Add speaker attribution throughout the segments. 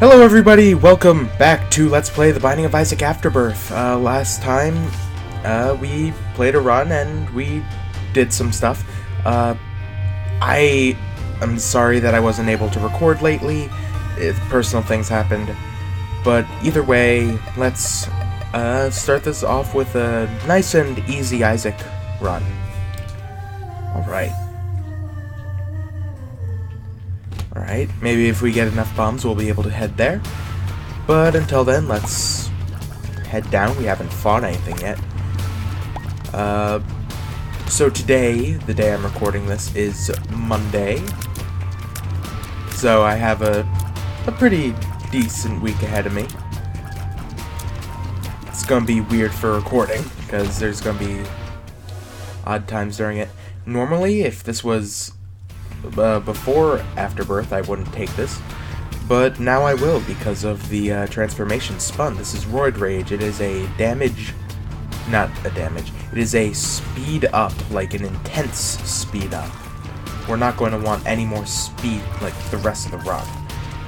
Speaker 1: Hello everybody, welcome back to Let's Play The Binding of Isaac Afterbirth. Last time, we played a run and we did some stuff. I am sorry that I wasn't able to record lately. Personal things happened. But either way, let's start this off with a nice and easy Isaac run. Alright, maybe if we get enough bombs we'll be able to head there. But until then, let's head down. We haven't fought anything yet. So today, the day I'm recording this, is Monday. So I have a pretty decent week ahead of me. It's gonna be weird for recording, because there's gonna be odd times during it. Normally, if this was before Afterbirth, I wouldn't take this, but now I will because of the transformation spun. This is Roid Rage. It is a damage, not a damage, it is a speed up, like an intense speed up. We're not going to want any more speed like the rest of the run,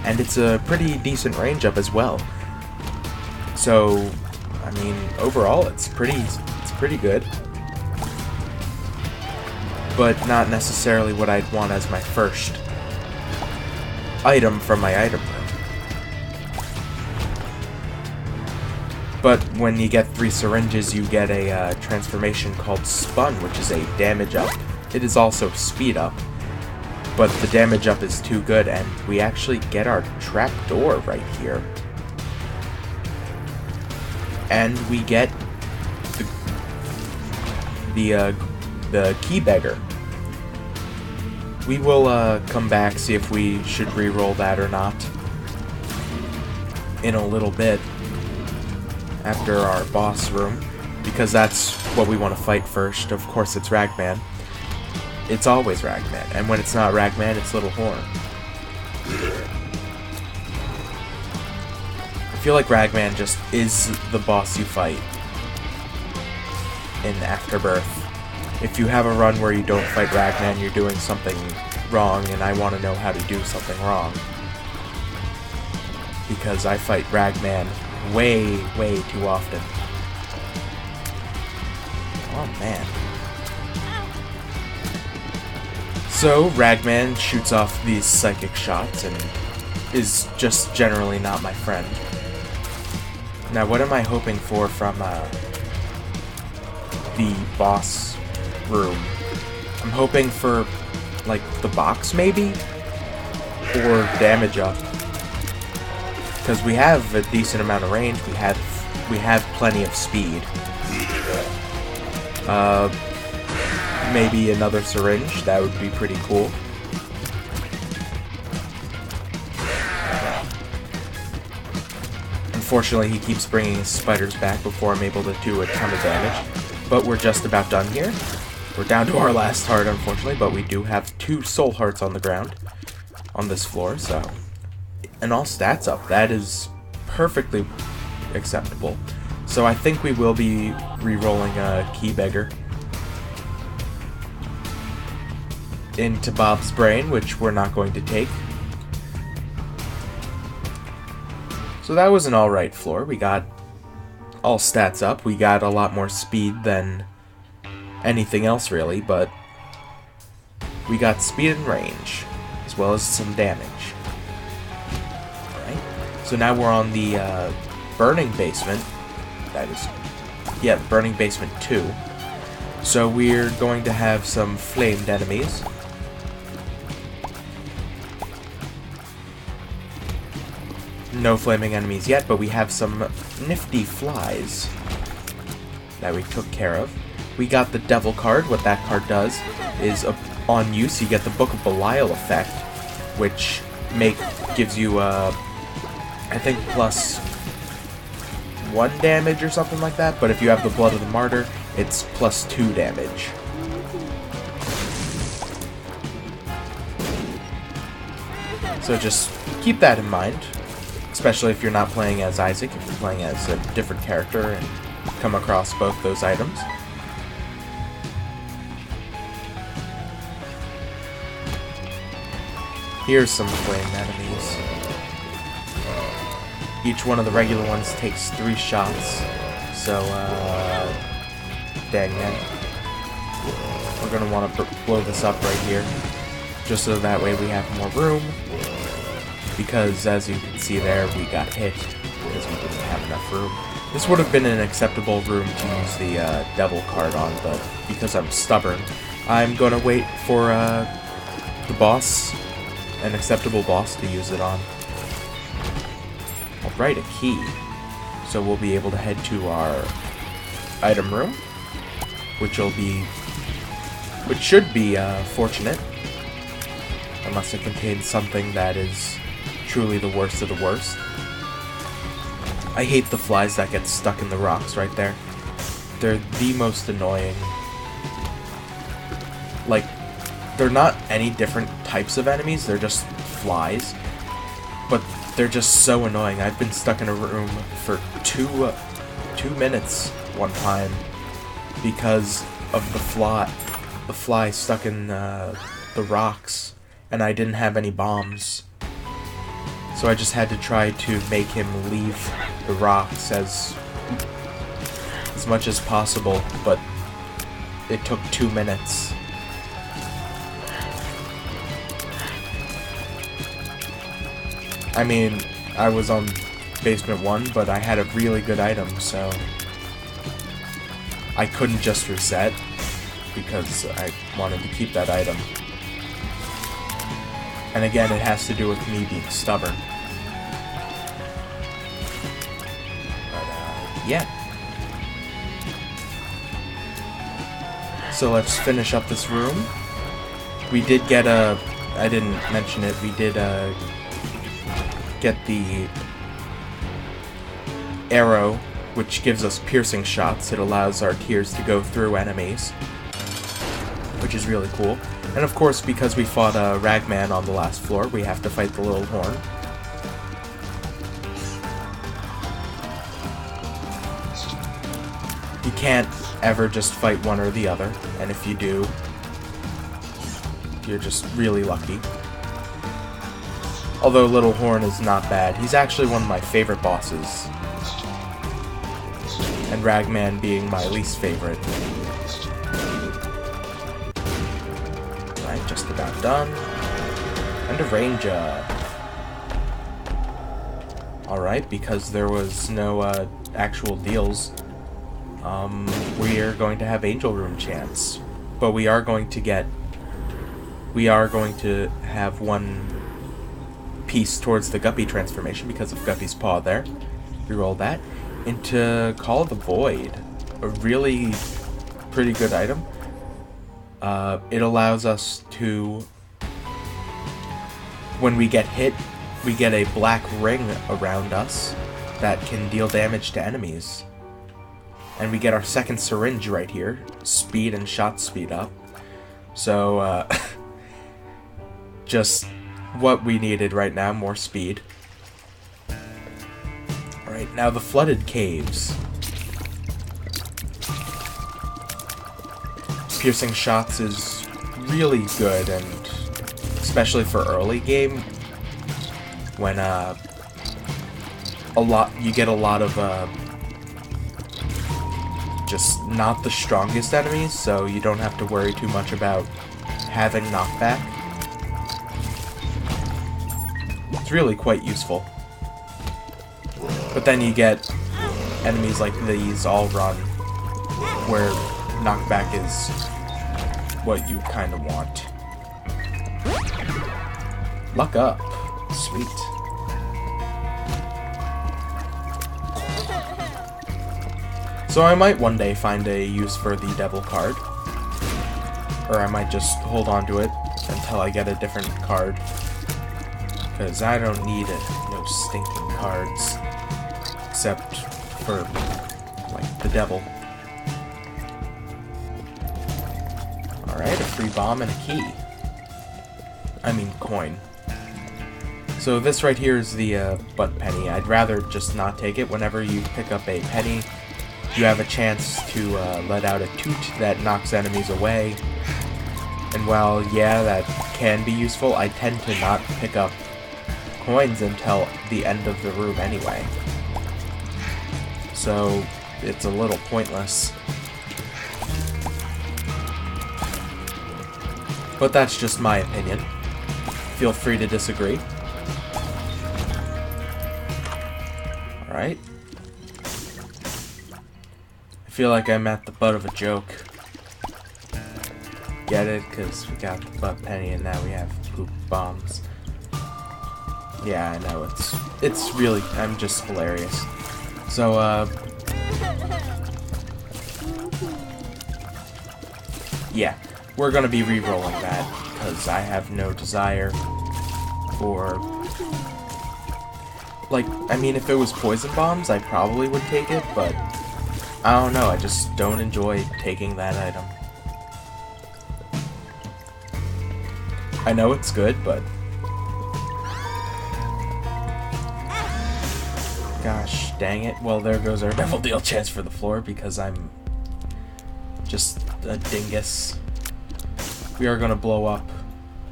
Speaker 1: and it's a pretty decent range up as well. So, I mean, overall, it's pretty good. But not necessarily what I'd want as my first item from my item room. But when you get 3 syringes, you get a transformation called Spun, which is a damage up. It is also speed up, but the damage up is too good, and we actually get our trapdoor right here. And we get the key beggar. We will come back, see if we should re-roll that or not in a little bit after our boss room, because that's what we want to fight first. Of course, it's Ragman. It's always Ragman, and when it's not Ragman, it's Little Horn. I feel like Ragman just is the boss you fight in Afterbirth. If you have a run where you don't fight Ragman, you're doing something wrong, and I want to know how to do something wrong. Because I fight Ragman way, way too often. Oh, man. So, Ragman shoots off these psychic shots and is just generally not my friend. Now, what am I hoping for from the boss room? I'm hoping for, like, the box, maybe? Or damage up. Because we have a decent amount of range, we have plenty of speed. Maybe another syringe, that would be pretty cool. Unfortunately, he keeps bringing his spiders back before I'm able to do a ton of damage. But we're just about done here. We're down to our last heart, unfortunately, but we do have 2 soul hearts on the ground on this floor, so... And all stats up. That is perfectly acceptable. So I think we will be re-rolling a Key Beggar into Bob's brain, which we're not going to take. So that was an alright floor. We got all stats up. We got a lot more speed than anything else, really, but we got speed and range, as well as some damage. Alright, so now we're on the burning basement. That is, yeah, burning basement 2. So we're going to have some flamed enemies. No flaming enemies yet, but we have some nifty flies that we took care of. We got the Devil card. What that card does is, on use, you get the Book of Belial effect, which gives you, I think, plus 1 damage or something like that, but if you have the Blood of the Martyr, it's plus 2 damage. So just keep that in mind, especially if you're not playing as Isaac, if you're playing as a different character and come across both those items. Here's some flame enemies. each one of the regular ones takes 3 shots. So, dang it. We're gonna want to blow this up right here, just so that way we have more room, because as you can see there, we got hit because we didn't have enough room. This would have been an acceptable room to use the devil card on, but because I'm stubborn, I'm gonna wait for the boss, an acceptable boss, to use it on. Alright, a key. So we'll be able to head to our item room, which should be fortunate, unless it contains something that is truly the worst of the worst. I hate the flies that get stuck in the rocks right there. They're the most annoying. Like, they're not any different types of enemies, they're just flies, but they're just so annoying. I've been stuck in a room for 2 minutes one time because of the fly stuck in the rocks, and I didn't have any bombs. So I just had to try to make him leave the rocks as much as possible, but it took 2 minutes. I mean, I was on basement 1, but I had a really good item, so I couldn't just reset because I wanted to keep that item. And again, it has to do with me being stubborn. But, yeah. So let's finish up this room. We did get I didn't mention it, we did, get the arrow, which gives us piercing shots. It allows our tears to go through enemies, which is really cool. And of course, because we fought a Ragman on the last floor, we have to fight the little horn. You can't ever just fight one or the other, and if you do, you're just really lucky. Although Little Horn is not bad. He's actually one of my favorite bosses. And Ragman being my least favorite. Right, just about done. And a range up. Alright, because there was no actual deals, we are going to have Angel Room chance. But we are going to have one piece towards the Guppy transformation because of Guppy's paw there. Reroll that. Into Call of the Void. A really pretty good item. It allows us to, when we get hit, we get a black ring around us that can deal damage to enemies. And we get our second syringe right here. Speed and shot speed up. So, just what we needed right now, more speed. Alright, now the Flooded Caves. Piercing shots is really good, and especially for early game, when you get a lot of just not the strongest enemies, so you don't have to worry too much about having knockback. It's really quite useful. But then you get enemies like these all run, where knockback is what you kind of want. Luck up. Sweet. So I might one day find a use for the devil card. Or I might just hold on to it until I get a different card. Because I don't need no stinking cards. Except for, like, the devil. Alright, a free bomb and a key. I mean, coin. So this right here is the butt penny. I'd rather just not take it. Whenever you pick up a penny, you have a chance to let out a toot that knocks enemies away. And while, yeah, that can be useful, I tend to not pick up coins until the end of the room anyway. So it's a little pointless. But that's just my opinion. Feel free to disagree. Alright. I feel like I'm at the butt of a joke. Get it? Because we got the butt penny and now we have poop bombs. Yeah, I know. It's really... I'm just hilarious. So, yeah. We're gonna be re-rolling that, because I have no desire for... Like, I mean, if it was poison bombs, I probably would take it, but... I don't know, I just don't enjoy taking that item. I know it's good, but... Gosh, dang it. Well, there goes our devil deal chance for the floor, because I'm... just a dingus. We are gonna blow up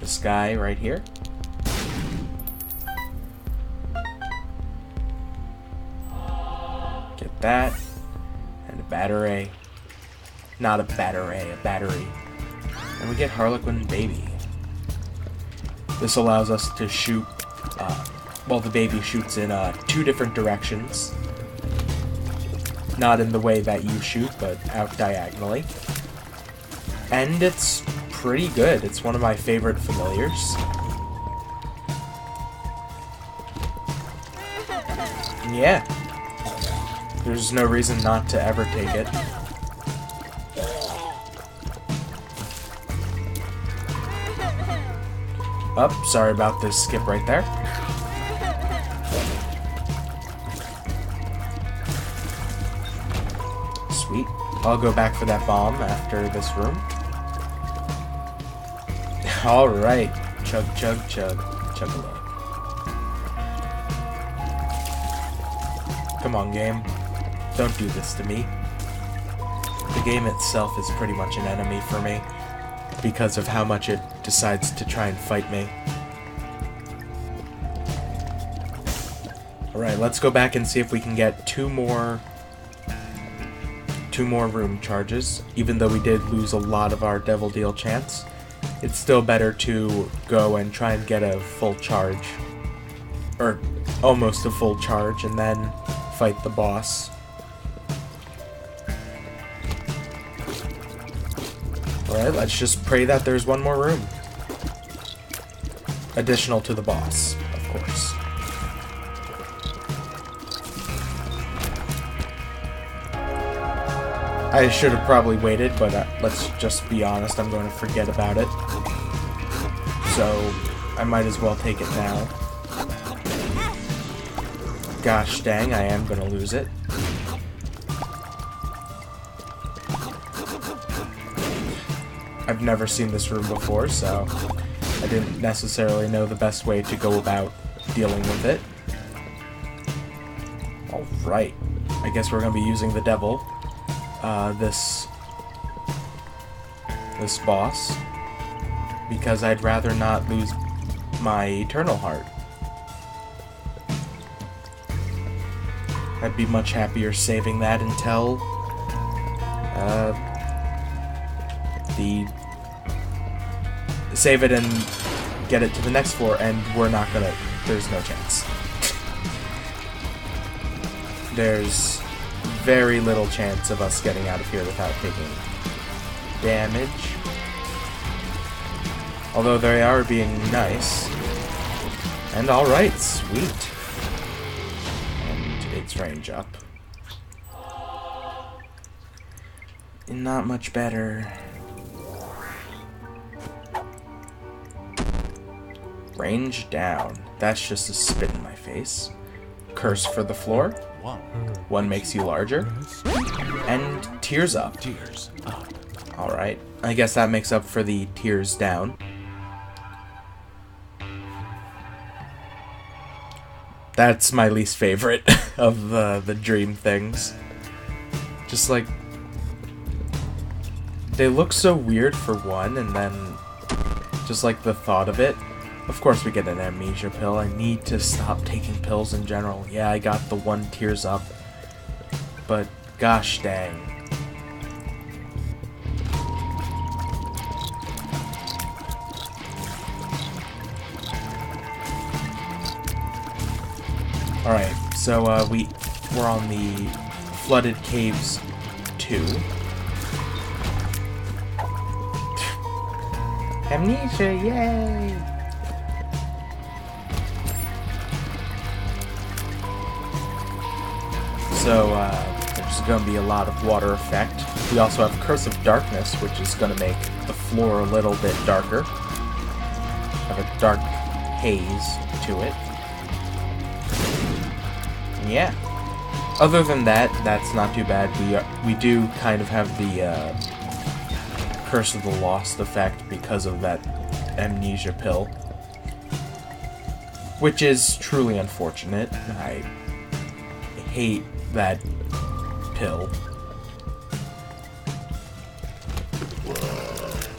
Speaker 1: this guy right here. Get that. And a battery. Not a battery, a battery. And we get Harlequin Baby. This allows us to shoot, well, the baby shoots in 2 different directions. Not in the way that you shoot, but out diagonally. And it's pretty good. It's one of my favorite familiars. Yeah. There's no reason not to ever take it. Oh, sorry about this skip right there. Sweet. I'll go back for that bomb after this room. Alright. Chug, chug, chug. Chug-a-lug. Come on, game. Don't do this to me. The game itself is pretty much an enemy for me, because of how much it decides to try and fight me. Alright, let's go back and see if we can get two more room charges. Even though we did lose a lot of our devil deal chance, it's still better to go and try and get a full charge. Or almost a full charge, and then fight the boss. Alright, let's just pray that there's one more room. Additional to the boss, of course. I should have probably waited, but let's just be honest, I'm going to forget about it. So, I might as well take it now. Gosh dang, I am going to lose it. I've never seen this room before, so I didn't necessarily know the best way to go about dealing with it. Alright, I guess we're going to be using the devil. This boss, because I'd rather not lose my eternal heart. I'd be much happier saving that until save it and get it to the next floor, and we're not gonna, there's no chance. There's very little chance of us getting out of here without taking damage. Although they are being nice. And alright, sweet. And its range up. Not much better. Range down. That's just a spit in my face. Curse for the floor. One makes you larger. And tears up. Alright. I guess that makes up for the tears down. That's my least favorite of the dream things. Just like, they look so weird for one, and then just like the thought of it Of course we get an amnesia pill. I need to stop taking pills in general. Yeah, I got the one tears up. But gosh dang. Alright, so we're on the Flooded Caves 2. Amnesia, yay! So, there's gonna be a lot of water effect. We also have Curse of Darkness, which is gonna make the floor a little bit darker. Have a dark haze to it. Yeah. Other than that, that's not too bad. We do kind of have the Curse of the Lost effect because of that amnesia pill, which is truly unfortunate. I hate that pill.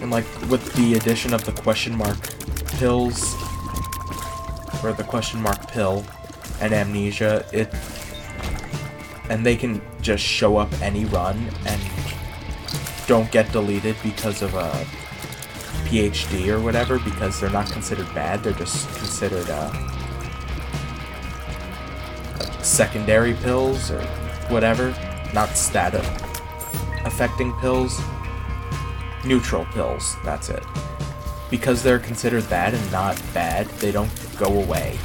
Speaker 1: And like with the addition of the question mark pills, or the question mark pill and amnesia, and they can just show up any run and don't get deleted because of a PhD or whatever, because they're not considered bad, they're just considered secondary pills or whatever, not stat affecting pills, neutral pills, that's it. Because they're considered that and not bad, they don't go away.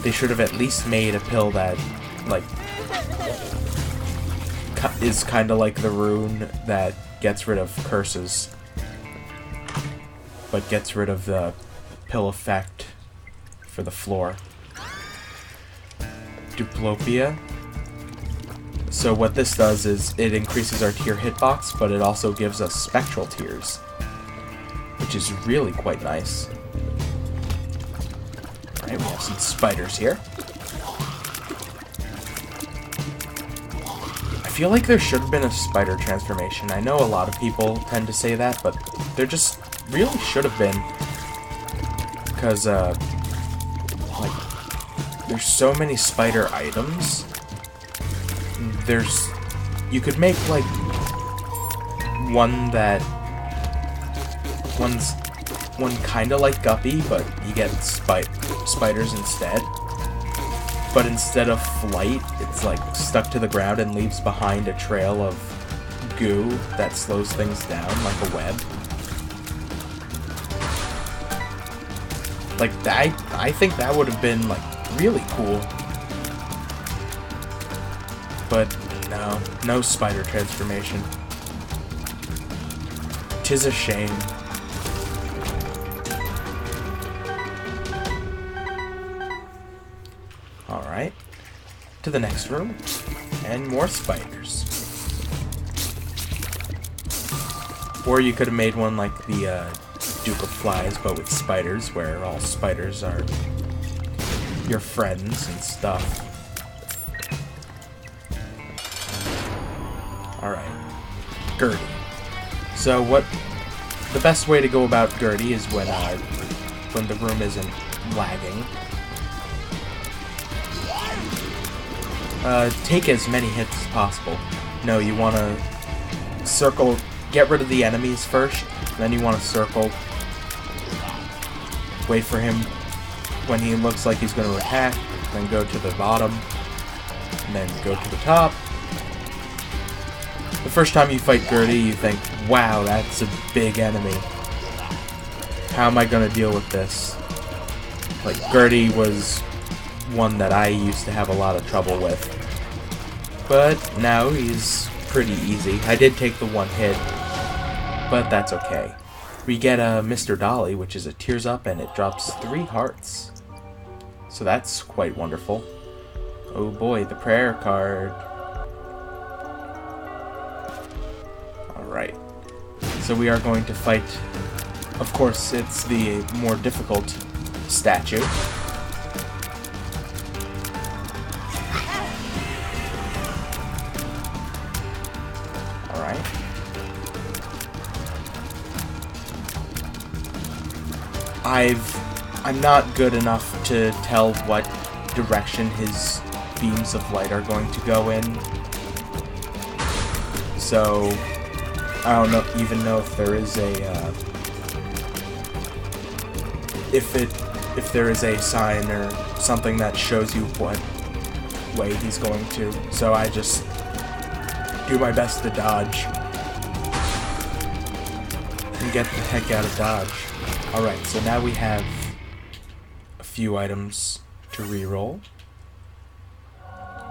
Speaker 1: They should have at least made a pill that, like, is kind of like the rune that gets rid of curses, but gets rid of the pill effect for the floor. Diplopia. So what this does is it increases our tear hitbox, but it also gives us spectral tears, which is really quite nice. Alright, we have some spiders here. I feel like there should have been a spider transformation. I know a lot of people tend to say that, but there just really should have been. Because, like, there's so many spider items. You could make, like, one kind of like Guppy, but you get spiders instead. But instead of flight, it's like stuck to the ground and leaves behind a trail of goo that slows things down like a web. Like that, I think that would have been like really cool. But no spider transformation. 'Tis a shame. Alright, to the next room, and more spiders. Or you could have made one like the Duke of Flies, but with spiders, where all spiders are your friends and stuff. Alright, Gertie. So the best way to go about Gertie is when the room isn't lagging. Take as many hits as possible. No, you want to circle, get rid of the enemies first, then you want to circle, wait for him when he looks like he's going to attack, then go to the bottom, and then go to the top. The first time you fight Gertie, you think, wow, that's a big enemy. How am I going to deal with this? Like, Gertie was one that I used to have a lot of trouble with. But now he's pretty easy. I did take the one hit, but that's okay. We get a Mr. Dolly, which is a tears up, and it drops 3 hearts. So that's quite wonderful. Oh boy, the prayer card. Alright. So we are going to fight, of course, it's the more difficult statue. I'm not good enough to tell what direction his beams of light are going to go in. So I don't even know if there is a if there is a sign or something that shows you what way he's going to. So I just do my best to dodge and get the heck out of dodge. Alright, so now we have a few items to reroll.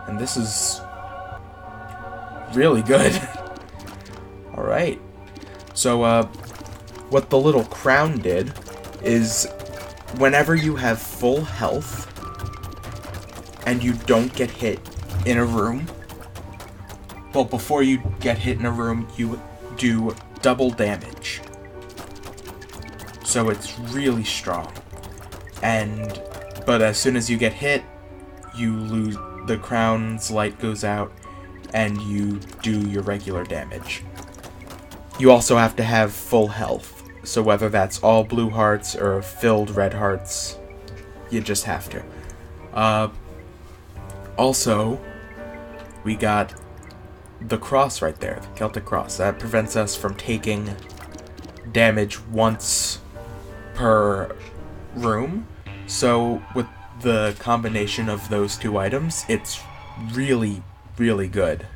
Speaker 1: And this is really good. Alright. So, what the little crown did is whenever you have full health and you don't get hit in a room, well, before you get hit in a room, you do double damage. So it's really strong. But as soon as you get hit, you lose, the crown's light goes out, and you do your regular damage. You also have to have full health. So whether that's all blue hearts or filled red hearts, you just have to. Also, we got the cross right there, the Celtic cross. That prevents us from taking damage once per room. So with the combination of those two items, it's really, really good.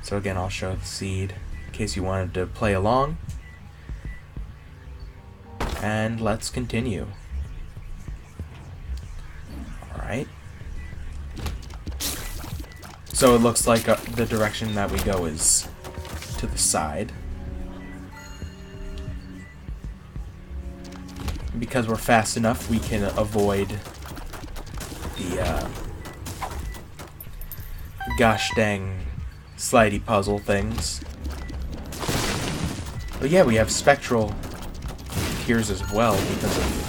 Speaker 1: So again, I'll show the seed in case you wanted to play along. And let's continue. Alright. So it looks like the direction that we go is to the side. Because we're fast enough, we can avoid the gosh dang slidey puzzle things. But yeah, we have spectral tears as well because of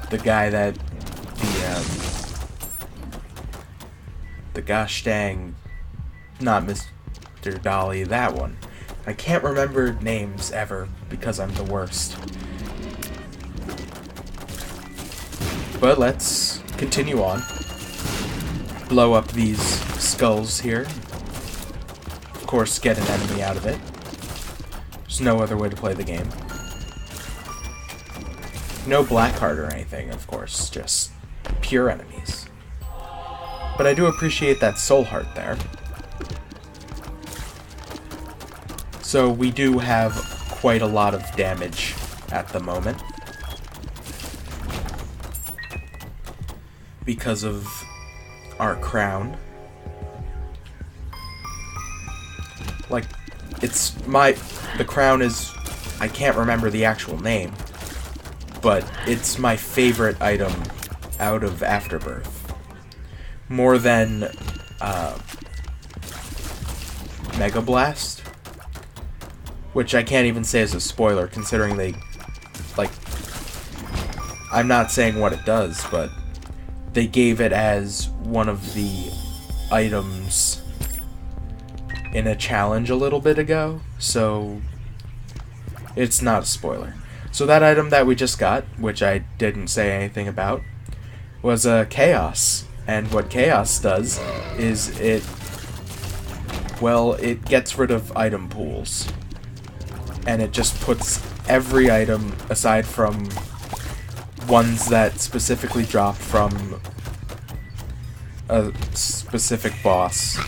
Speaker 1: the guy that the gosh dang, not Mr. Dolly, that one. I can't remember names ever because I'm the worst. But let's continue on. Blow up these skulls here. Of course, get an enemy out of it. There's no other way to play the game. No black heart or anything, of course, just pure enemies. But I do appreciate that soul heart there. So we do have quite a lot of damage at the moment. Because of our crown. Like, the crown is, I can't remember the actual name, but it's my favorite item out of Afterbirth. More than Mega Blast, which I can't even say is a spoiler considering I'm not saying what it does, but they gave it as one of the items in a challenge a little bit ago, so it's not a spoiler. So that item that we just got, which I didn't say anything about, was a Chaos. And what Chaos does is it gets rid of item pools. And it just puts every item, aside from ones that specifically drop from a specific boss,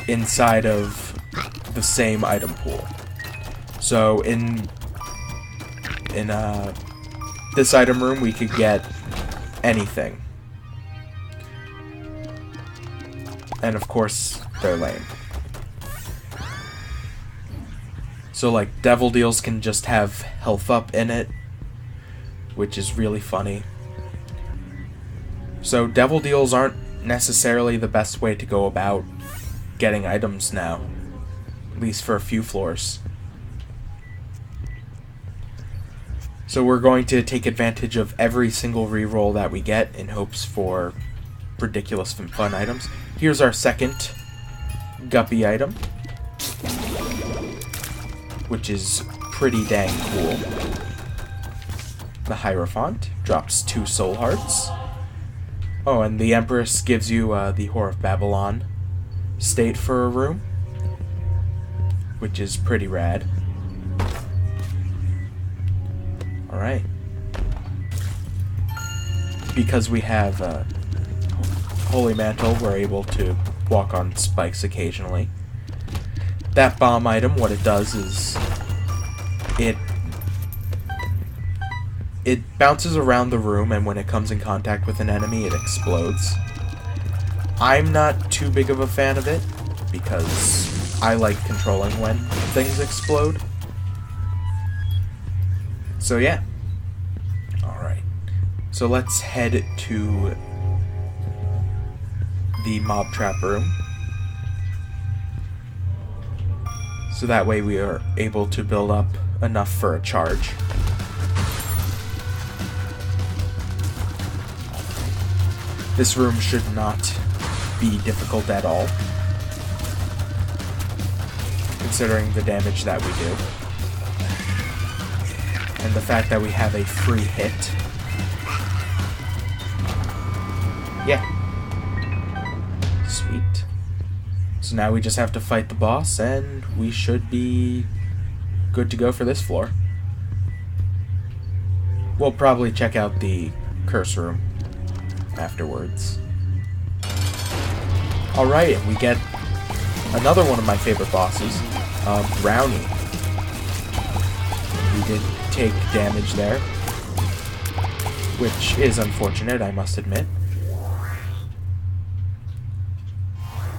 Speaker 1: inside of the same item pool. So in this item room, we could get anything. And of course, they're lame. So like, Devil Deals can just have health up in it, which is really funny. So Devil Deals aren't necessarily the best way to go about getting items now, at least for a few floors. So we're going to take advantage of every single reroll that we get in hopes for ridiculous and fun items. Here's our second guppy item, which is pretty dang cool. The Hierophant drops 2 soul hearts. Oh, and the Empress gives you the Whore of Babylon state for a room, which is pretty rad. Alright. Because we have Holy Mantle, we're able to walk on spikes occasionally. That bomb item, what it does is it bounces around the room, and when it comes in contact with an enemy, it explodes. I'm not too big of a fan of it, because I like controlling when things explode. So yeah. Alright. So let's head to the mob trap room. So that way we are able to build up enough for a charge. This room should not be difficult at all, considering the damage that we do. And the fact that we have a free hit. Yeah. Sweet. So now we just have to fight the boss, and we should be good to go for this floor. We'll probably check out the curse room afterwards. Alright, and we get another one of my favorite bosses, Brownie. We did take damage there, which is unfortunate, I must admit.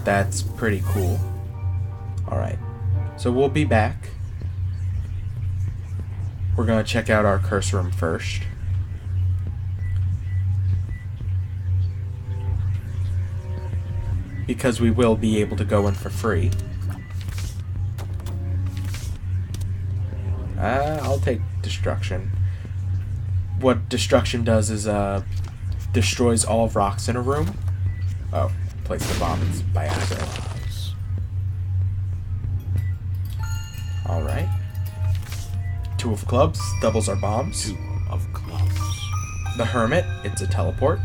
Speaker 1: That's pretty cool. Alright, so we'll be back. We're gonna check out our curse room first. Because we will be able to go in for free. I'll take destruction. What destruction does is destroys all rocks in a room. Oh, place the bomb by accident. Alright. 2 of clubs doubles our bombs.
Speaker 2: 2 of clubs.
Speaker 1: The Hermit, it's a teleport.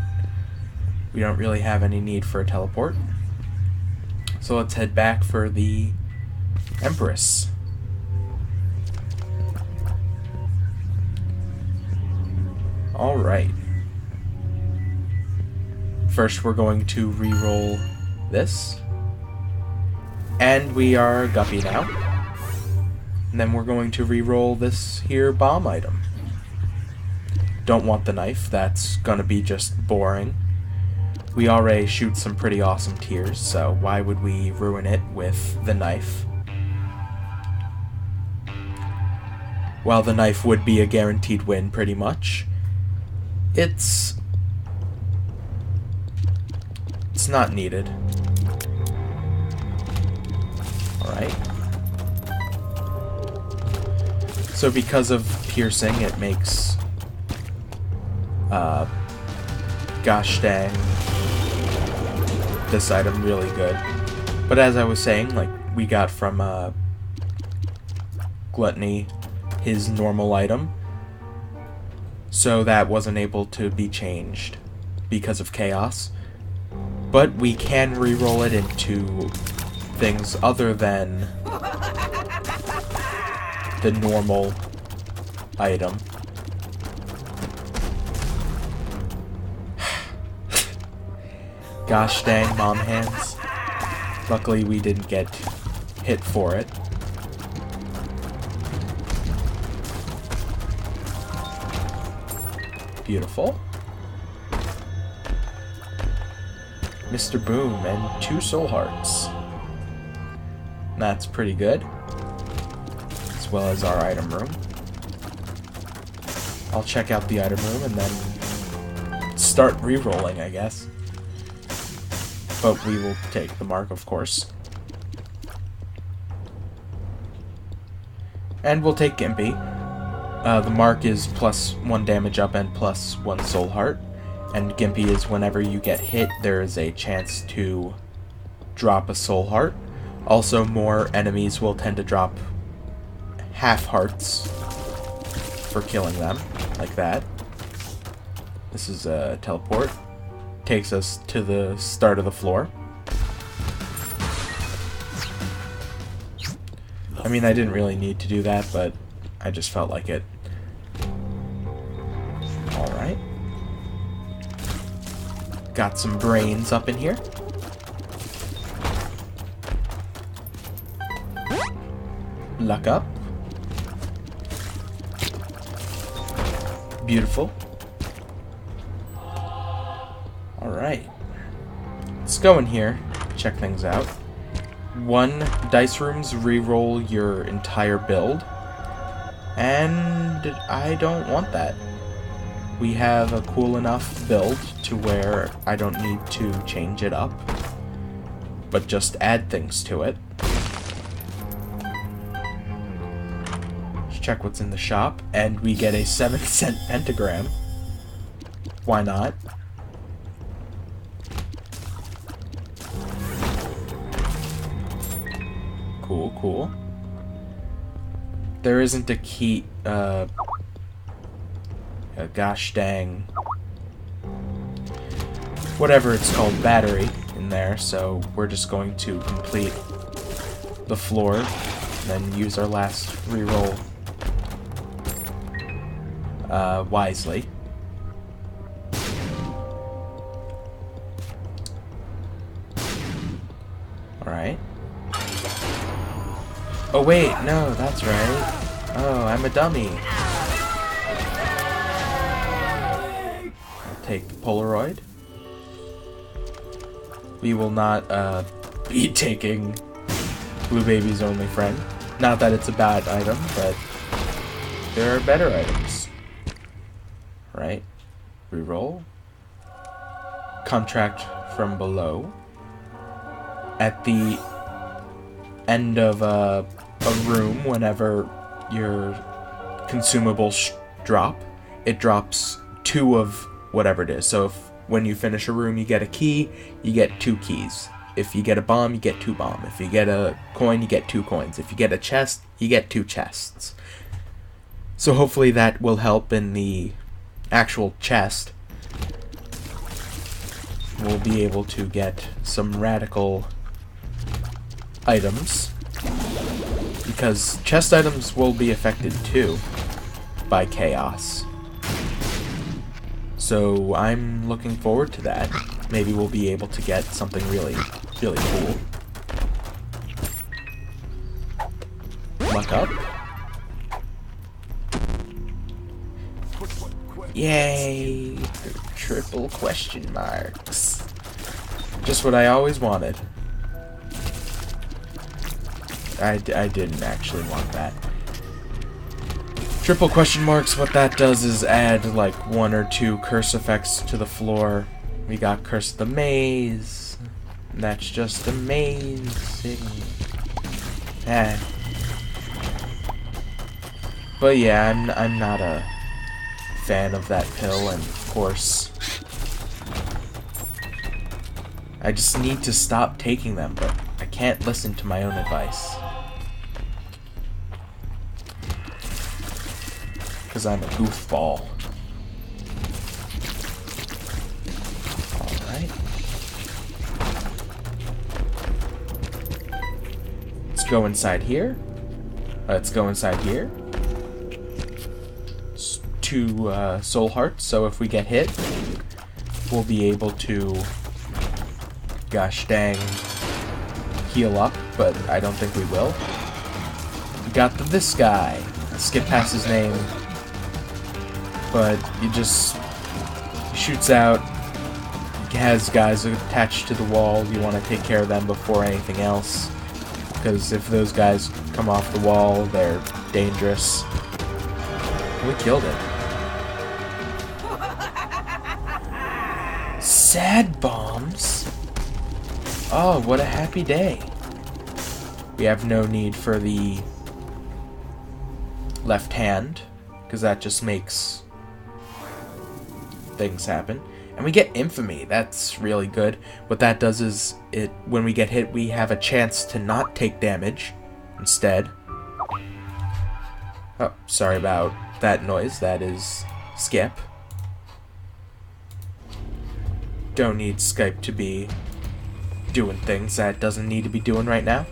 Speaker 1: We don't really have any need for a teleport. So let's head back for the Empress. Alright. First we're going to re-roll this. And we are guppy now. And then we're going to re-roll this here bomb item. Don't want the knife, that's gonna be just boring. We already shoot some pretty awesome tiers, so why would we ruin it with the knife? While the knife would be a guaranteed win, pretty much, it's not needed. Alright. So because of piercing, it makes gosh dang this item really good. But as I was saying, like, we got from Gluttony his normal item, so that wasn't able to be changed because of chaos. But we can re-roll it into things other than the normal item. Gosh dang mom hands. Luckily we didn't get hit for it. Beautiful. Mr. Boom and 2 soul hearts. That's pretty good. As well as our item room. I'll check out the item room and then start re-rolling, I guess. But we will take the mark, of course. And we'll take Gimpy. The mark is +1 damage up and +1 soul heart. And Gimpy is whenever you get hit, there is a chance to drop a soul heart. Also, more enemies will tend to drop half hearts for killing them, like that. This is a teleport. Takes us to the start of the floor. I mean, I didn't really need to do that, but I just felt like it. Alright. Got some brains up in here. Luck up. Beautiful. Alright. Let's go in here, check things out. 1 dice rooms reroll your entire build. And I don't want that. We have a cool enough build to where I don't need to change it up, but just add things to it. Let's check what's in the shop, and we get a 7-cent pentagram. Why not? Cool, cool. There isn't a key, a gosh dang, whatever it's called, battery in there, so we're just going to complete the floor and then use our last reroll wisely. Alright. Oh wait, no, that's right. Oh, I'm a dummy. I'll take the Polaroid. We will not be taking Blue Baby's only friend. Not that it's a bad item, but there are better items. Right? Reroll. Contract from below. At the end of a room, whenever your consumables drop, it drops 2 of whatever it is. So if when you finish a room you get a key, you get 2 keys. If you get a bomb, you get 2 bombs. If you get a coin, you get 2 coins. If you get a chest, you get 2 chests. So hopefully that will help in the actual chest. We'll be able to get some radical items, because chest items will be affected too by chaos. So I'm looking forward to that. Maybe we'll be able to get something really, really cool. Luck up. Yay! Triple question marks. Just what I always wanted. I didn't actually want that. Triple question marks, what that does is add like 1 or 2 curse effects to the floor. We got Curse of the Maze. That's just amazing. But yeah, I'm not a fan of that pill, and of course I just need to stop taking them, but I can't listen to my own advice. Because I'm a goofball. Alright. Let's go inside here. Let's go inside here. It's 2 soul hearts, so if we get hit, we'll be able to, gosh dang, heal up, but I don't think we will. We got this guy. Skip past his name. But he just shoots out, he has guys attached to the wall. You want to take care of them before anything else, because if those guys come off the wall, they're dangerous. We killed it. Sad bombs? Oh, what a happy day. We have no need for the left hand, because that just makes things happen. And we get infamy. That's really good. What that does is, when we get hit, we have a chance to not take damage instead. Oh, sorry about that noise. That is Skip. Don't need Skype to be doing things that it doesn't need to be doing right now.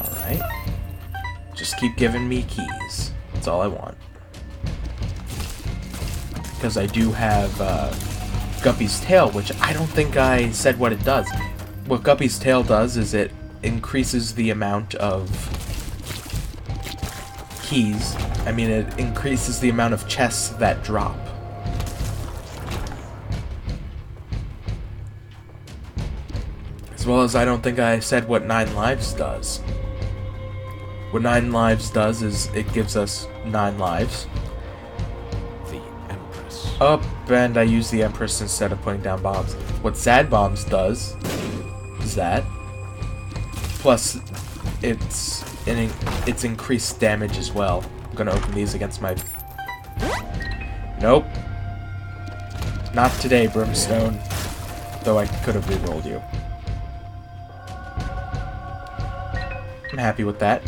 Speaker 1: Alright. Just keep giving me keys. That's all I want. Because I do have Guppy's Tail, which I don't think I said what it does. What Guppy's Tail does is it increases the amount of keys. I mean, it increases the amount of chests that drop. As well as I don't think I said what 9 lives does. What 9 lives does is it gives us 9 lives.
Speaker 2: The Empress.
Speaker 1: Up, and I use the Empress instead of putting down bombs. What Sad Bombs does is that. Plus, it's increased damage as well. I'm gonna open these against my... Nope. Not today, Brimstone. Though I could have rerolled you. I'm happy with that.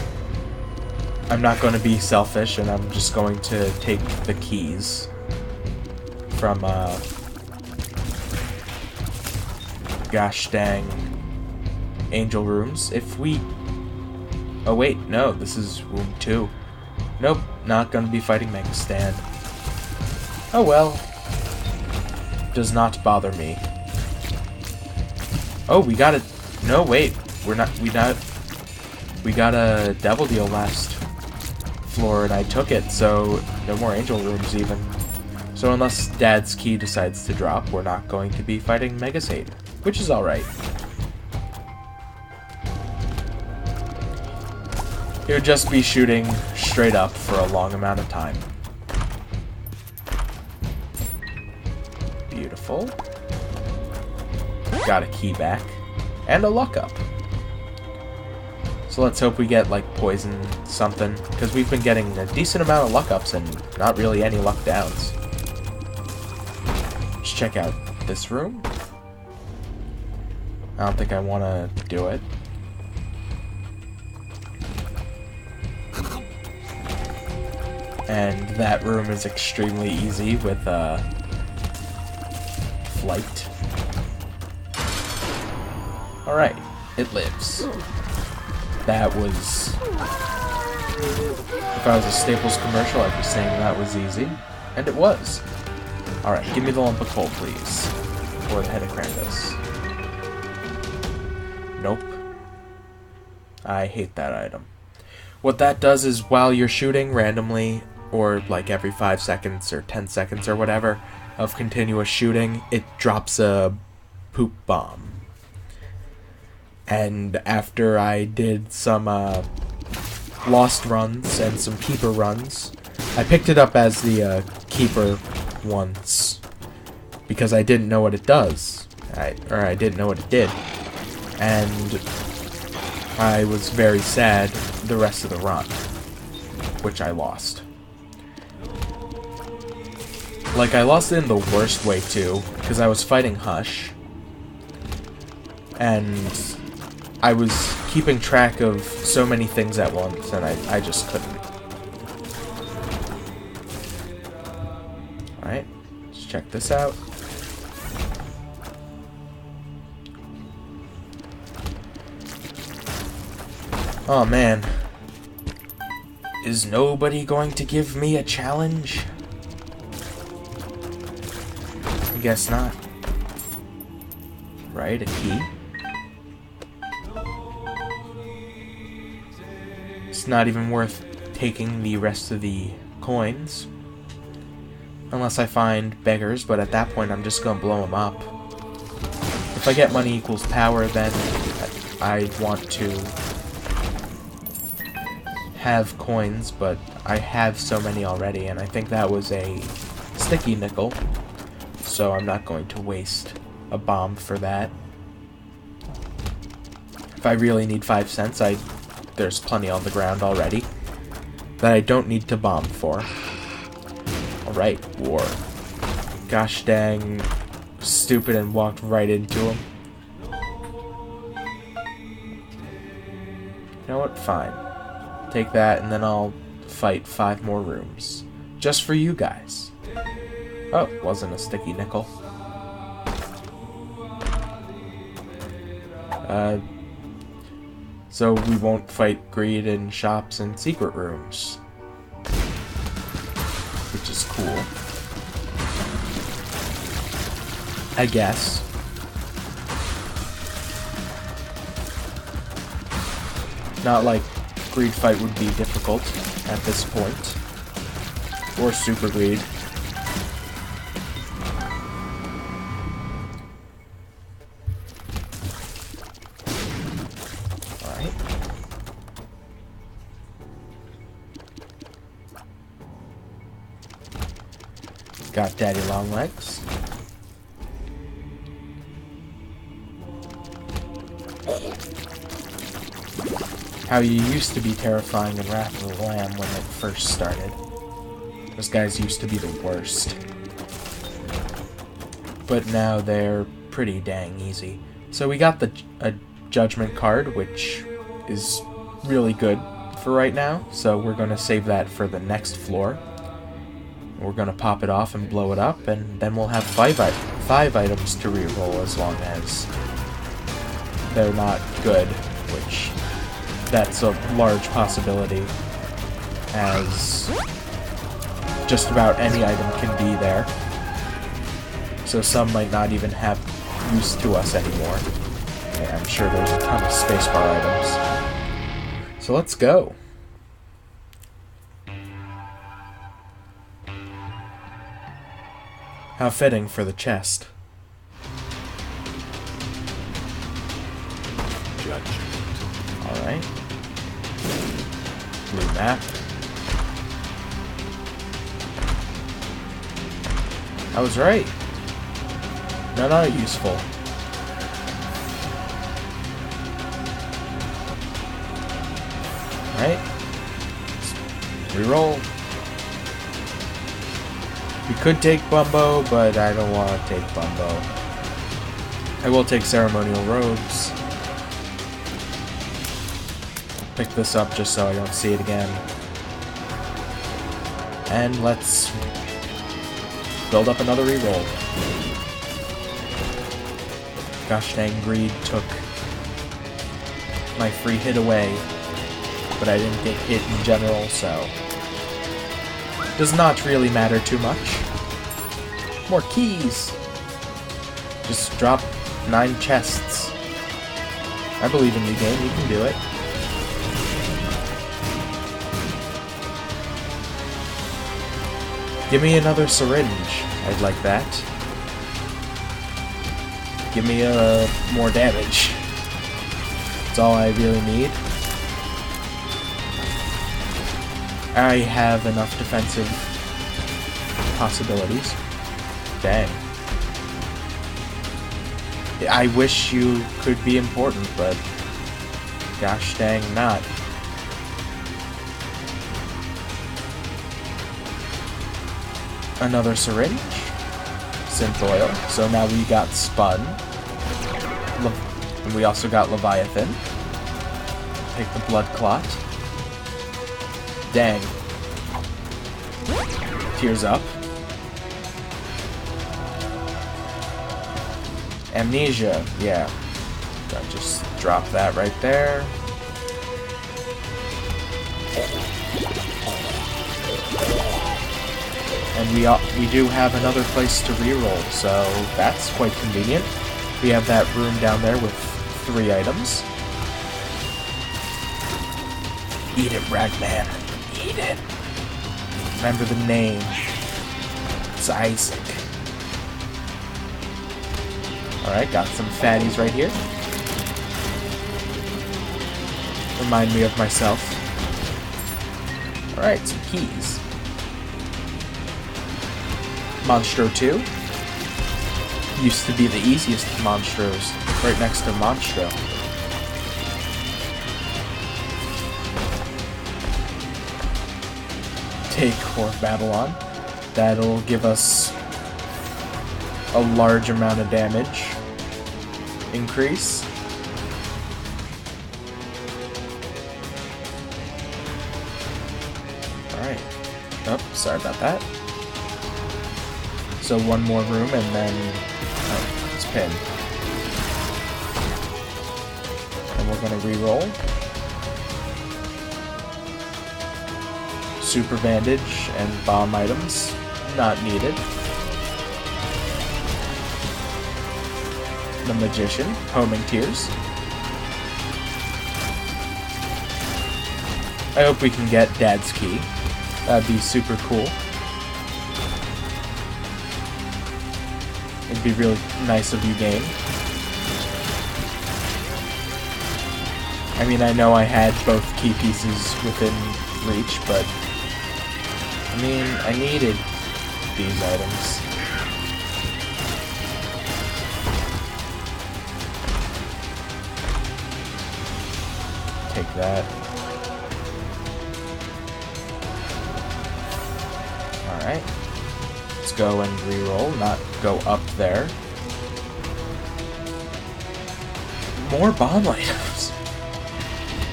Speaker 1: I'm not going to be selfish, and I'm just going to take the keys from, gosh dang angel rooms. If we... Oh wait, no, this is room 2. Nope, not gonna be fighting Mega Stand. Oh well. Does not bother me. Oh, we got it. No, wait. We got a Devil Deal last floor, and I took it, so no more angel rooms even. So unless Dad's key decides to drop, we're not going to be fighting Mega Satan, which is alright. It would just be shooting straight up for a long amount of time. Beautiful. Got a key back. And a luck up. So let's hope we get, like, poison something. Because we've been getting a decent amount of luck ups and not really any luck downs. Let's check out this room. I don't think I want to do it. And that room is extremely easy with flight. Alright, it lives. That was... If I was a Staples commercial, I'd be saying that was easy. And it was. Alright, give me the lump of coal, please. Or the head of Krampus. Nope. I hate that item. What that does is while you're shooting randomly, or like every 5 seconds or 10 seconds or whatever of continuous shooting, it drops a poop bomb. And after I did some lost runs and some keeper runs, I picked it up as the keeper once because I didn't know what it does. I didn't know what it did. And I was very sad the rest of the run, which I lost. Like, I lost it in the worst way, too, because I was fighting Hush, and I was keeping track of so many things at once, and I just couldn't. Alright, let's check this out. Oh man. Is nobody going to give me a challenge? I guess not. Right, a key? It's not even worth taking the rest of the coins. Unless I find beggars, but at that point I'm just gonna blow them up. If I get money equals power, then I want to have coins, but I have so many already, and I think that was a sticky nickel, so I'm not going to waste a bomb for that. If I really need 5 cents, I there's plenty on the ground already that I don't need to bomb for. Alright, war. Gosh dang stupid and walked right into him. You know what? Fine. Take that and then I'll fight 5 more rooms. Just for you guys. Oh, wasn't a sticky nickel. So we won't fight greed in shops and secret rooms. Which is cool. I guess. Not like greed fight would be difficult at this point. Or super greed. Alright. Got Daddy Longlegs. How you used to be terrifying in Wrath of the Lamb when it first started. Those guys used to be the worst. But now they're pretty dang easy. So we got a Judgment card, which is really good for right now. So we're going to save that for the next floor. We're going to pop it off and blow it up, and then we'll have 5 items to reroll as long as they're not good, which that's a large possibility, as just about any item can be there. So some might not even have use to us anymore. Yeah, I'm sure there's a ton of spacebar items. So let's go. How fitting for the chest.
Speaker 2: Judgment.
Speaker 1: Alright. Blue map. I was right. No, not useful. Alright. Reroll. We could take Bumbo, but I don't want to take Bumbo. I will take Ceremonial Robes. Pick this up just so I don't see it again. And let's build up another reroll. Gosh dang, Greed took my free hit away, but I didn't get hit in general, so does not really matter too much. More keys! Just drop 9 chests. I believe in you, game. You can do it. Give me another syringe. I'd like that. Give me more damage. That's all I really need. I have enough defensive possibilities. Dang. I wish you could be important, but gosh dang not. Another syringe. Synth oil. So now we got Spun. And we also got Leviathan. Take the blood clot. Dang. Tears up. Amnesia. Yeah. I'll just drop that right there. And we do have another place to reroll, so that's quite convenient. We have that room down there with 3 items. Eat it, Ragman. Eat it. Remember the name. It's Isaac. Alright, got some fatties right here. Remind me of myself. Alright, some keys. Monstro 2. Used to be the easiest of Monstros, right next to Monstro. take Core of Babylon. That'll give us a large amount of damage increase. Alright. Oh, sorry about that. So one more room and then... Oh, it's pinned. And we're gonna re-roll. Super Bandage and Bomb items. Not needed. The Magician, Homing Tears. I hope we can get Dad's Key. That'd be super cool. It'd be really nice of you, game. I mean, I know I had both key pieces within reach, but... I mean, I needed these items. Take that. Alright. Let's go and reroll, not go up there. More bomb items.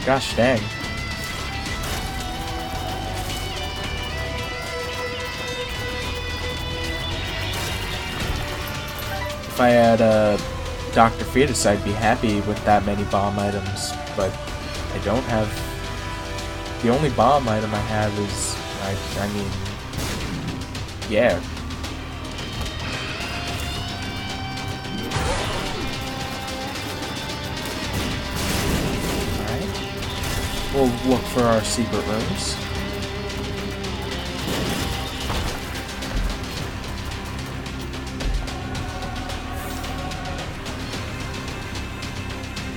Speaker 1: Gosh dang. If I had a Dr. Fetus, I'd be happy with that many bomb items, but I don't have... The only bomb item I have is... I mean... Yeah. Alright. We'll look for our secret rooms.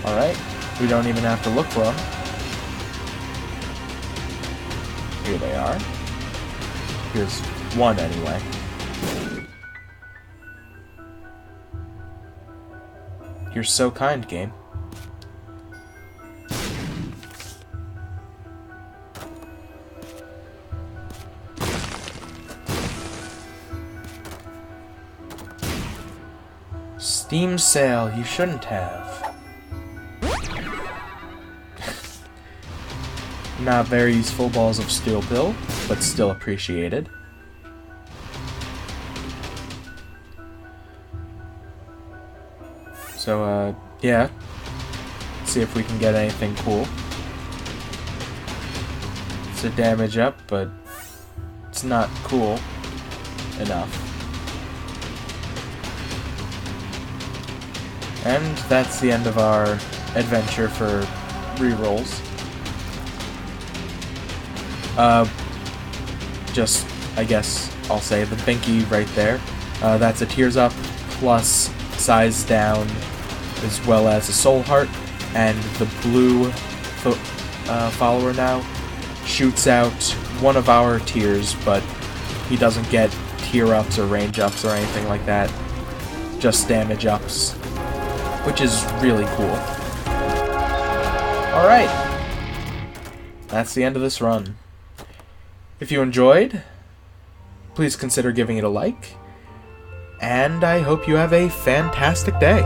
Speaker 1: Alright, we don't even have to look for them. Here they are. Here's one, anyway. You're so kind, game. Steam sale, you shouldn't have. Not very useful balls of steel pill, but still appreciated. So, yeah. See if we can get anything cool. It's a damage up, but it's not cool enough. And that's the end of our adventure for rerolls. Just, I guess, I'll say the Binky right there. That's a Tears Up plus Size Down, as well as a Soul Heart, and the blue follower now shoots out one of our tiers, but he doesn't get tier ups or range ups or anything like that, just damage ups, which is really cool. Alright, that's the end of this run. If you enjoyed, please consider giving it a like, and I hope you have a fantastic day.